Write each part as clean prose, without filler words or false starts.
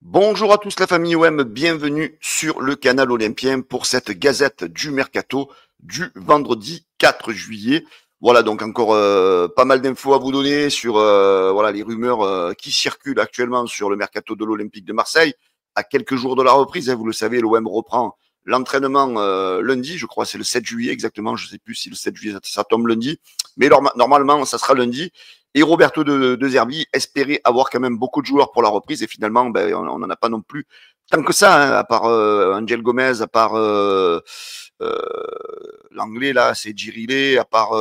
Bonjour à tous la famille OM, bienvenue sur le canal Olympien pour cette gazette du Mercato du vendredi 4 juillet. Voilà donc encore pas mal d'infos à vous donner sur voilà les rumeurs qui circulent actuellement sur le Mercato de l'Olympique de Marseille. À quelques jours de la reprise, hein, vous le savez, l'OM reprend l'entraînement lundi, je crois c'est le 7 juillet exactement, je ne sais plus si le 7 juillet ça tombe lundi, mais normalement ça sera lundi. Et Roberto de Zerbi espérait avoir quand même beaucoup de joueurs pour la reprise et finalement, ben, on n'en a pas non plus tant que ça, hein, à part Angel Gomez, à part euh, l'anglais là, c'est Girilé, à part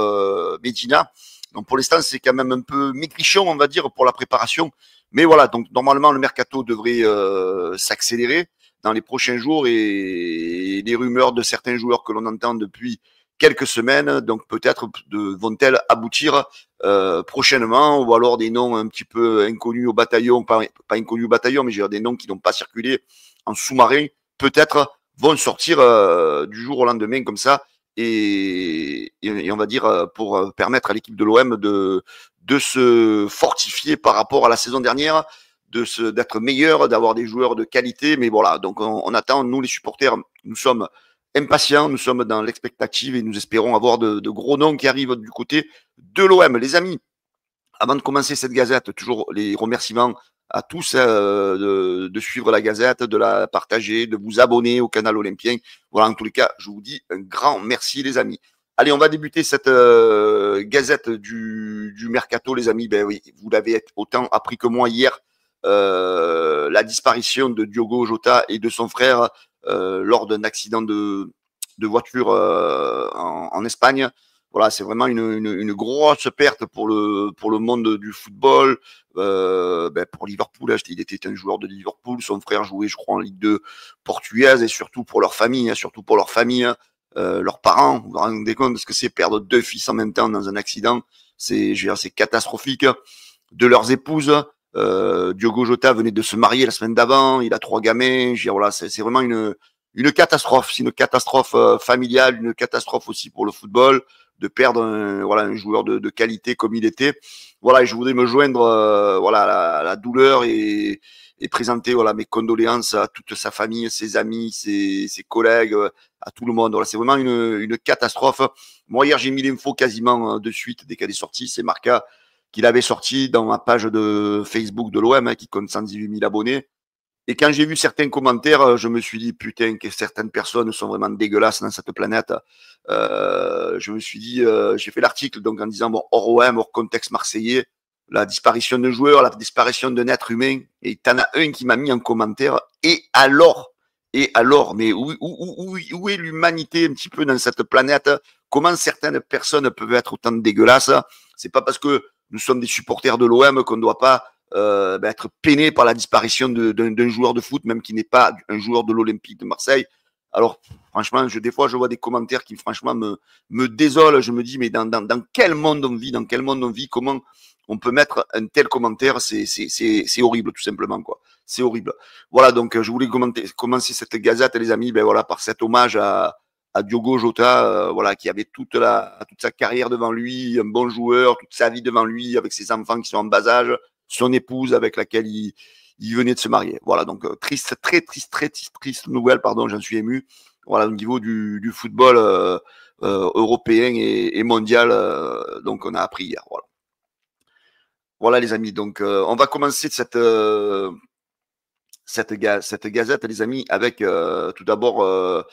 Medina. Donc pour l'instant, c'est quand même un peu maigrichon, on va dire, pour la préparation. Mais voilà, donc normalement, le mercato devrait s'accélérer dans les prochains jours et les rumeurs de certains joueurs que l'on entend depuis quelques semaines, donc peut-être vont-elles aboutir prochainement, ou alors des noms un petit peu inconnus au bataillon, pas inconnus au bataillon, mais j'ai des noms qui n'ont pas circulé en sous-marin, peut-être vont sortir du jour au lendemain comme ça, et on va dire pour permettre à l'équipe de l'OM de se fortifier par rapport à la saison dernière, d'être meilleur, d'avoir des joueurs de qualité. Mais voilà, donc on attend, nous les supporters, nous sommes impatients, nous sommes dans l'expectative et nous espérons avoir de gros noms qui arrivent du côté de l'OM. Les amis, avant de commencer cette gazette, toujours les remerciements à tous de suivre la gazette, de la partager, de vous abonner au canal Olympien. Voilà, en tous les cas, je vous dis un grand merci les amis. Allez, on va débuter cette gazette du Mercato, les amis. Ben oui, vous l'avez autant appris que moi hier. La disparition de Diogo Jota et de son frère lors d'un accident de voiture en Espagne. Voilà, c'est vraiment une grosse perte pour le monde du football. Ben pour Liverpool, il était un joueur de Liverpool. Son frère jouait, je crois, en Ligue 2 portugaise, et surtout pour leur famille, leurs parents. Vous vous rendez compte de ce que c'est perdre deux fils en même temps dans un accident? C'est catastrophique. De leurs épouses. Diogo Jota venait de se marier la semaine d'avant. Il a 3 gamins. Voilà, c'est vraiment une catastrophe. C'est une catastrophe familiale, une catastrophe aussi pour le football, de perdre un joueur de qualité comme il était. Voilà, et je voudrais me joindre voilà, à la douleur et présenter voilà, mes condoléances à toute sa famille, ses amis, ses collègues, à tout le monde. Voilà, c'est vraiment une catastrophe. Moi, hier, j'ai mis l'info quasiment de suite dès qu'elle est sortie. C'est Marca qu'il avait sorti dans ma page de Facebook de l'OM, hein, qui compte 118 000 abonnés. Et quand j'ai vu certains commentaires, je me suis dit, putain, que certaines personnes sont vraiment dégueulasses dans cette planète. Je me suis dit, j'ai fait l'article donc en disant, bon, hors OM, hors contexte marseillais, la disparition de joueurs, la disparition d'un être humain. Et t'en as un qui m'a mis en commentaire, et alors, mais où est l'humanité un petit peu dans cette planète? Comment certaines personnes peuvent être autant dégueulasses? C'est pas parce que nous sommes des supporters de l'OM qu'on ne doit pas être peiné par la disparition d'un joueur de foot, même qui n'est pas un joueur de l'Olympique de Marseille. Alors, franchement, des fois, je vois des commentaires qui, franchement, me désolent. Je me dis, mais dans quel monde on vit? Dans quel monde on vit? Comment on peut mettre un tel commentaire? C'est horrible, tout simplement, quoi. C'est horrible. Voilà, donc, je voulais commencer cette gazette, les amis, ben voilà, par cet hommage à Diogo Jota, voilà, qui avait toute sa carrière devant lui, un bon joueur, toute sa vie devant lui, avec ses enfants qui sont en bas âge, son épouse avec laquelle il venait de se marier. Voilà, donc triste, très triste nouvelle, pardon, j'en suis ému. Voilà, au niveau du football européen et mondial, donc on a appris hier. Voilà, voilà les amis. Donc on va commencer cette gazette, les amis, avec tout d'abord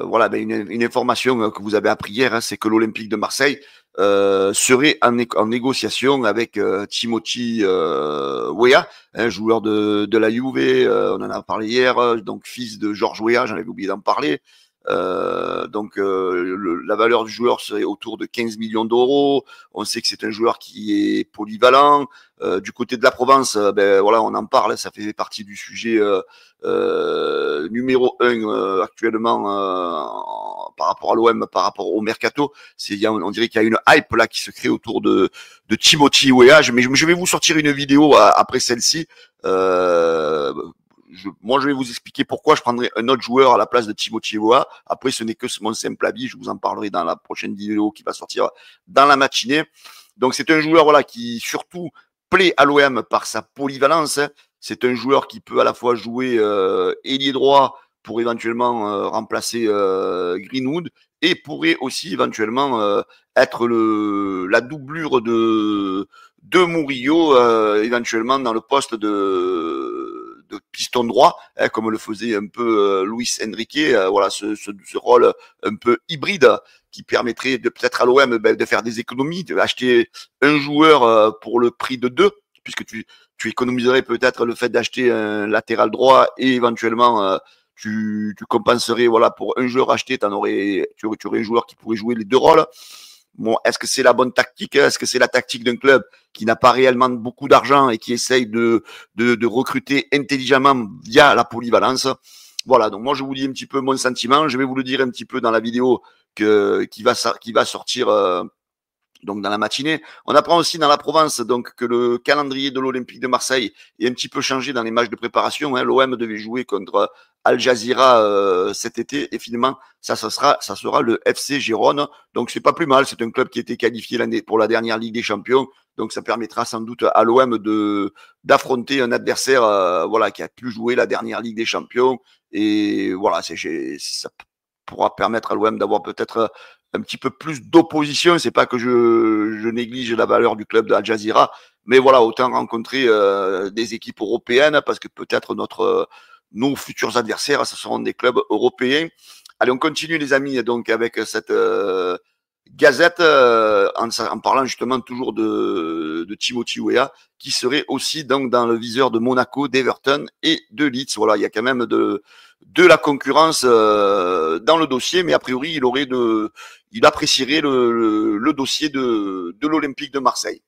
voilà, ben une information que vous avez appris hier, hein, c'est que l'Olympique de Marseille serait en négociation avec Timothy Weah, un joueur de la Juve, on en a parlé hier, donc fils de Georges Weah, j'en avais oublié d'en parler. Donc la valeur du joueur serait autour de 15 millions d'euros. On sait que c'est un joueur qui est polyvalent. Du côté de la Provence, ben voilà, on en parle, ça fait partie du sujet numéro 1 actuellement par rapport à l'OM, par rapport au mercato. On dirait qu'il y a une hype là qui se crée autour de Timothy Weah. Mais je vais vous sortir une vidéo après celle-ci. Moi, je vais vous expliquer pourquoi je prendrai un autre joueur à la place de Timothy Weah. Après, ce n'est que mon simple avis. Je vous en parlerai dans la prochaine vidéo qui va sortir dans la matinée. Donc, c'est un joueur voilà qui surtout plaît à l'OM par sa polyvalence. C'est un joueur qui peut à la fois jouer ailier droit pour éventuellement remplacer Greenwood et pourrait aussi éventuellement être la doublure de Murillo éventuellement dans le poste de piston droit, hein, comme le faisait un peu Luis Enrique. Voilà ce rôle un peu hybride qui permettrait de peut-être à l'OM de faire des économies, d'acheter un joueur pour le prix de deux, puisque tu économiserais peut-être le fait d'acheter un latéral droit et éventuellement tu compenserais, voilà, pour un joueur acheté, tu aurais un joueur qui pourrait jouer les deux rôles. Bon, est-ce que c'est la bonne tactique? Est-ce que c'est la tactique d'un club qui n'a pas réellement beaucoup d'argent et qui essaye de recruter intelligemment via la polyvalence? Voilà, donc moi je vous dis un petit peu mon sentiment. Je vais vous le dire un petit peu dans la vidéo qui va sortir donc dans la matinée. On apprend aussi dans la Provence donc que le calendrier de l'Olympique de Marseille est un petit peu changé dans les matchs de préparation. Hein. L'OM devait jouer contre Al Jazeera cet été et finalement ça sera le FC Gérone. Donc c'est pas plus mal. C'est un club qui était qualifié pour la dernière Ligue des Champions. Donc ça permettra sans doute à l'OM d'affronter un adversaire voilà qui a pu jouer la dernière Ligue des Champions et voilà ça pourra permettre à l'OM d'avoir peut-être un petit peu plus d'opposition. C'est pas que je néglige la valeur du club de Al Jazeera, mais voilà, autant rencontrer des équipes européennes parce que peut-être nos futurs adversaires, ce seront des clubs européens. Allez, on continue les amis, donc avec cette Gazette, en parlant justement toujours de Timothy Weah, qui serait aussi donc dans le viseur de Monaco, d'Everton et de Leeds. Voilà, il y a quand même de la concurrence dans le dossier, mais a priori il apprécierait le dossier de l'Olympique de Marseille.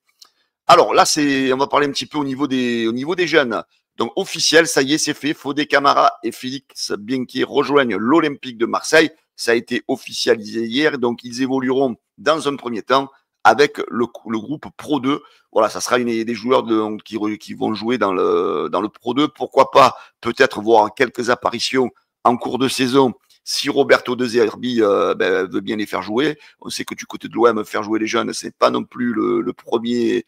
Alors là, on va parler un petit peu au niveau des jeunes. Donc officiel, ça y est, c'est fait. Fodé Camara et Félix Bianchi rejoignent l'Olympique de Marseille. Ça a été officialisé hier, donc ils évolueront dans un premier temps avec le groupe Pro 2. Voilà, ça sera des joueurs qui vont jouer dans le Pro 2. Pourquoi pas peut-être voir quelques apparitions en cours de saison si Roberto De Zerbi veut bien les faire jouer. On sait que du côté de l'OM, faire jouer les jeunes, c'est pas non plus le premier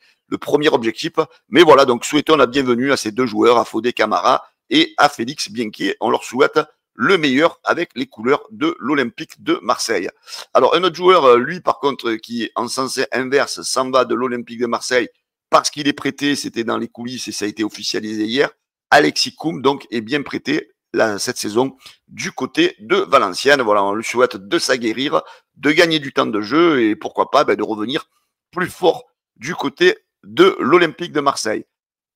objectif. Mais voilà, donc souhaitons la bienvenue à ces deux joueurs, à Fodé Camara et à Félix Bianchi. On leur souhaite le meilleur avec les couleurs de l'Olympique de Marseille. Alors, un autre joueur, lui, par contre, qui est en sens inverse, s'en va de l'Olympique de Marseille parce qu'il est prêté, c'était dans les coulisses et ça a été officialisé hier. Alexis Koum, donc, est bien prêté cette saison du côté de Valenciennes. Voilà, on lui souhaite de s'aguerrir, de gagner du temps de jeu et pourquoi pas de revenir plus fort du côté de l'Olympique de Marseille.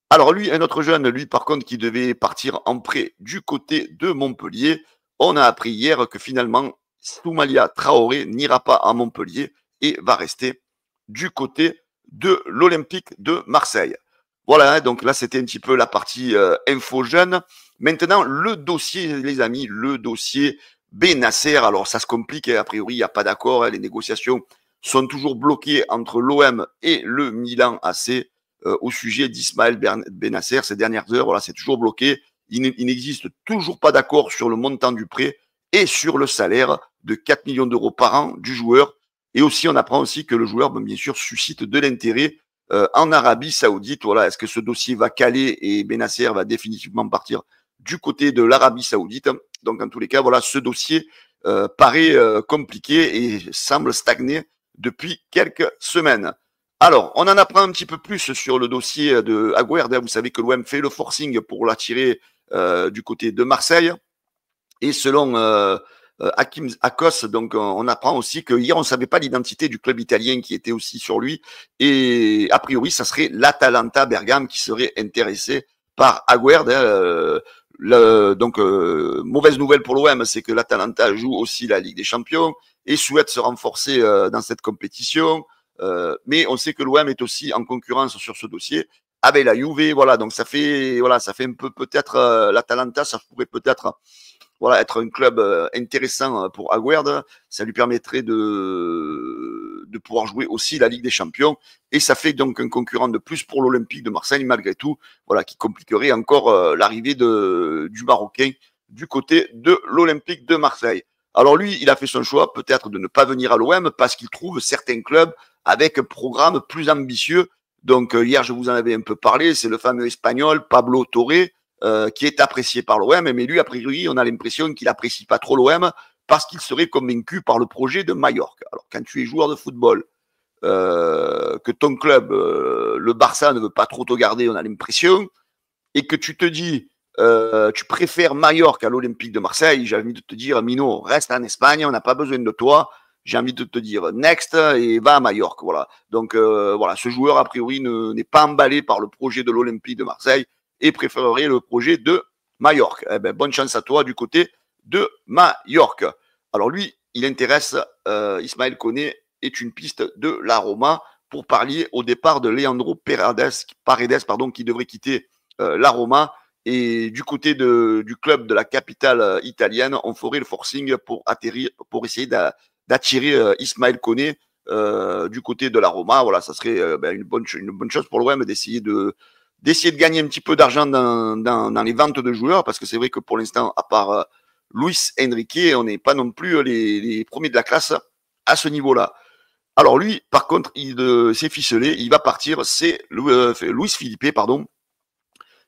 Alors lui, un autre jeune, lui par contre, qui devait partir en prêt du côté de Montpellier, on a appris hier que finalement, Soumaïla Traoré n'ira pas à Montpellier et va rester du côté de l'Olympique de Marseille. Voilà, hein, donc là c'était un petit peu la partie info jeune. Maintenant, le dossier, les amis, le dossier Benasser. Alors ça se complique, hein, a priori, il n'y a pas d'accord, hein, les négociations sont toujours bloquées entre l'OM et le Milan AC. Au sujet d'Ismaël Benasser ces dernières heures. Voilà, c'est toujours bloqué. Il n'existe toujours pas d'accord sur le montant du prêt et sur le salaire de 4 millions d'euros par an du joueur. Et aussi, on apprend aussi que le joueur, bien sûr, suscite de l'intérêt en Arabie Saoudite. Voilà, est-ce que ce dossier va caler et Benasser va définitivement partir du côté de l'Arabie Saoudite? Donc, en tous les cas, voilà, ce dossier paraît compliqué et semble stagner depuis quelques semaines. Alors, on en apprend un petit peu plus sur le dossier de Aguerd. Vous savez que l'OM fait le forcing pour l'attirer du côté de Marseille. Et selon Hakim Akos, donc on apprend aussi que hier on ne savait pas l'identité du club italien qui était aussi sur lui. Et a priori, ça serait l'Atalanta Bergame qui serait intéressé par Aguerd. Donc, mauvaise nouvelle pour l'OM, c'est que l'Atalanta joue aussi la Ligue des Champions et souhaite se renforcer dans cette compétition. Mais on sait que l'OM est aussi en concurrence sur ce dossier avec la Juve. Voilà, donc ça fait un peu peut-être l'Atalanta, ça pourrait peut-être être un club intéressant pour Aguerd. Ça lui permettrait de pouvoir jouer aussi la Ligue des Champions et ça fait donc un concurrent de plus pour l'Olympique de Marseille malgré tout. Voilà, qui compliquerait encore l'arrivée du Marocain du côté de l'Olympique de Marseille. Alors lui, il a fait son choix peut-être de ne pas venir à l'OM parce qu'il trouve certains clubs avec un programme plus ambitieux Donc hier, je vous en avais un peu parlé, c'est le fameux Espagnol Pablo Torre, qui est apprécié par l'OM, mais lui, a priori, on a l'impression qu'il apprécie pas trop l'OM parce qu'il serait convaincu par le projet de Majorque. Alors, quand tu es joueur de football, que ton club, le Barça, ne veut pas trop te garder, on a l'impression, et que tu te dis, tu préfères Majorque à l'Olympique de Marseille, j'ai envie de te dire, Mino, reste en Espagne, on n'a pas besoin de toi. J'ai envie de te dire next et va à Majorque. Voilà. Donc voilà, ce joueur, a priori, n'est pas emballé par le projet de l'Olympique de Marseille et préférerait le projet de Majorque. Eh ben, bonne chance à toi du côté de Majorque. Alors lui, il intéresse Ismaël Koné est une piste de la Roma pour pallier au départ de Leandro Paredes, qui devrait quitter la Roma. Et du côté du club de la capitale italienne, on ferait le forcing pour atterrir, pour essayer d'attirer Ismaël Koné du côté de la Roma. Voilà, ça serait une bonne chose pour l'OM d'essayer de gagner un petit peu d'argent dans les ventes de joueurs, parce que c'est vrai que pour l'instant, à part Luis Enrique, on n'est pas non plus les premiers de la classe à ce niveau-là. Alors lui, par contre, il s'est ficelé, il va partir, c'est Luis Felipe, pardon,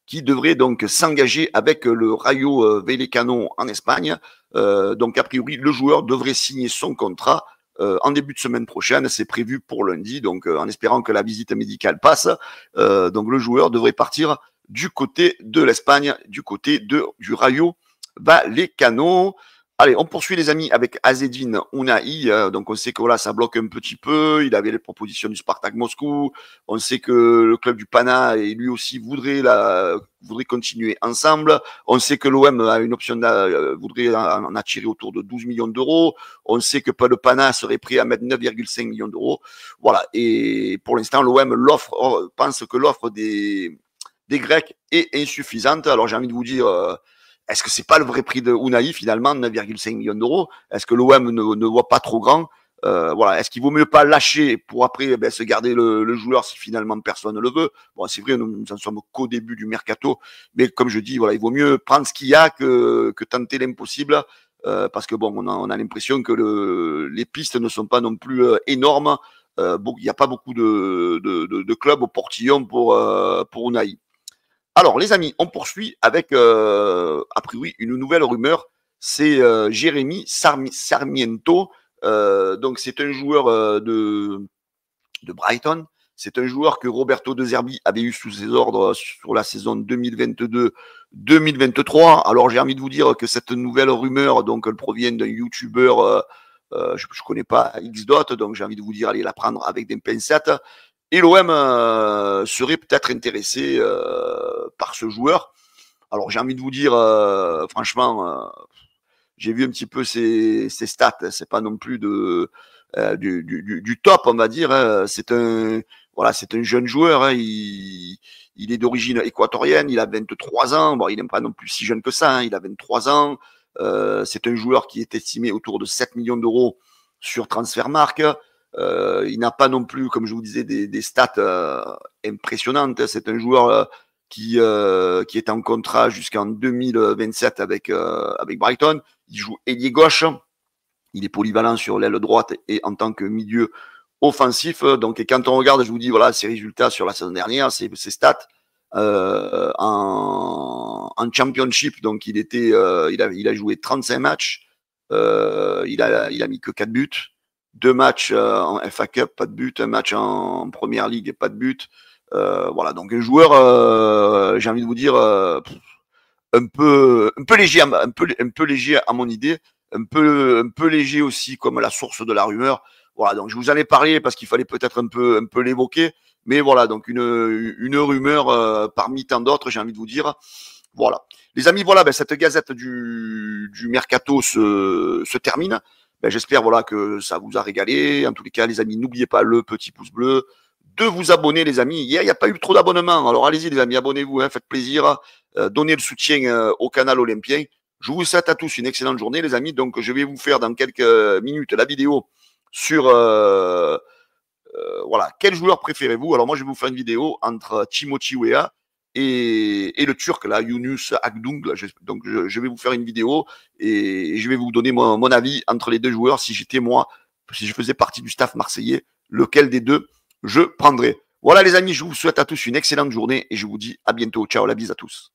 qui devrait donc s'engager avec le Rayo Vallecano en Espagne. Donc a priori, le joueur devrait signer son contrat en début de semaine prochaine. C'est prévu pour lundi, donc en espérant que la visite médicale passe. Donc le joueur devrait partir du côté de l'Espagne, du côté du Rayo Vallecano. Allez, on poursuit les amis avec Azzedine Ounahi. Donc on sait que voilà, ça bloque un petit peu. Il avait les propositions du Spartak Moscou. On sait que le club du Pana et lui aussi voudrait continuer ensemble. On sait que l'OM a une option, voudrait en attirer autour de 12 millions d'euros. On sait que le Pana serait prêt à mettre 9,5 millions d'euros. Voilà. Et pour l'instant, l'OM pense que l'offre des Grecs est insuffisante. Alors j'ai envie de vous dire, est-ce que c'est pas le vrai prix de Ounahi finalement, 9,5 millions d'euros? Est-ce que l'OM ne voit pas trop grand? Voilà. Est-ce qu'il vaut mieux pas lâcher pour après se garder le joueur si finalement personne ne le veut? Bon, c'est vrai, nous en sommes qu'au début du mercato, mais comme je dis, voilà, il vaut mieux prendre ce qu'il y a que tenter l'impossible, parce que bon, on a l'impression que les pistes ne sont pas non plus énormes. Il n'y a pas beaucoup de clubs au portillon pour Ounahi. Alors, les amis, on poursuit avec, a priori, une nouvelle rumeur. C'est Jérémy Sarmiento. Donc, c'est un joueur de Brighton. C'est un joueur que Roberto De Zerbi avait eu sous ses ordres sur la saison 2022-2023. Alors, j'ai envie de vous dire que cette nouvelle rumeur, donc, elle provient d'un YouTuber, je ne connais pas Xdot, donc j'ai envie de vous dire, allez la prendre avec des pincettes. Et l'OM serait peut-être intéressé par ce joueur. Alors j'ai envie de vous dire, franchement, j'ai vu un petit peu ses stats. C'est pas non plus du top, on va dire. Hein. C'est un jeune joueur. Hein. Il est d'origine équatorienne. Il a 23 ans. Bon, il n'est pas non plus si jeune que ça. Hein. Il a 23 ans. C'est un joueur qui est estimé autour de 7 millions d'euros sur Transfermarkt. Il n'a pas non plus, comme je vous disais, des stats impressionnantes. C'est un joueur qui est en contrat jusqu'en 2027 avec Brighton. Il joue ailier gauche. Il est polyvalent sur l'aile droite et en tant que milieu offensif. Donc, et quand on regarde, je vous dis, voilà, ses résultats sur la saison dernière, ses stats en championship. Donc, il a joué 35 matchs. Il a mis que 4 buts. 2 matchs en FA Cup, pas de but. Un match en Première Ligue, pas de but. Voilà, donc un joueur, j'ai envie de vous dire, un peu léger, un peu léger à mon idée, un peu léger aussi comme la source de la rumeur. Voilà, donc je vous en ai parlé parce qu'il fallait peut-être un peu l'évoquer, mais voilà, donc une rumeur parmi tant d'autres, j'ai envie de vous dire. Voilà, les amis, voilà, cette gazette du mercato se termine. J'espère voilà que ça vous a régalé. En tous les cas, les amis, n'oubliez pas le petit pouce bleu, de vous abonner, les amis. Hier, il n'y a pas eu trop d'abonnements. Alors allez-y, les amis, abonnez-vous, hein, faites plaisir. Donnez le soutien au canal olympien. Je vous souhaite à tous une excellente journée, les amis. Donc, je vais vous faire dans quelques minutes la vidéo sur voilà, quel joueur préférez-vous. Alors moi, je vais vous faire une vidéo entre Timothy Weah et le Turc, là, Yunus Akdoung. Donc, je vais vous faire une vidéo et je vais vous donner mon avis entre les deux joueurs. Si je faisais partie du staff marseillais, lequel des deux je prendrais. Voilà les amis, je vous souhaite à tous une excellente journée et je vous dis à bientôt. Ciao, la bise à tous.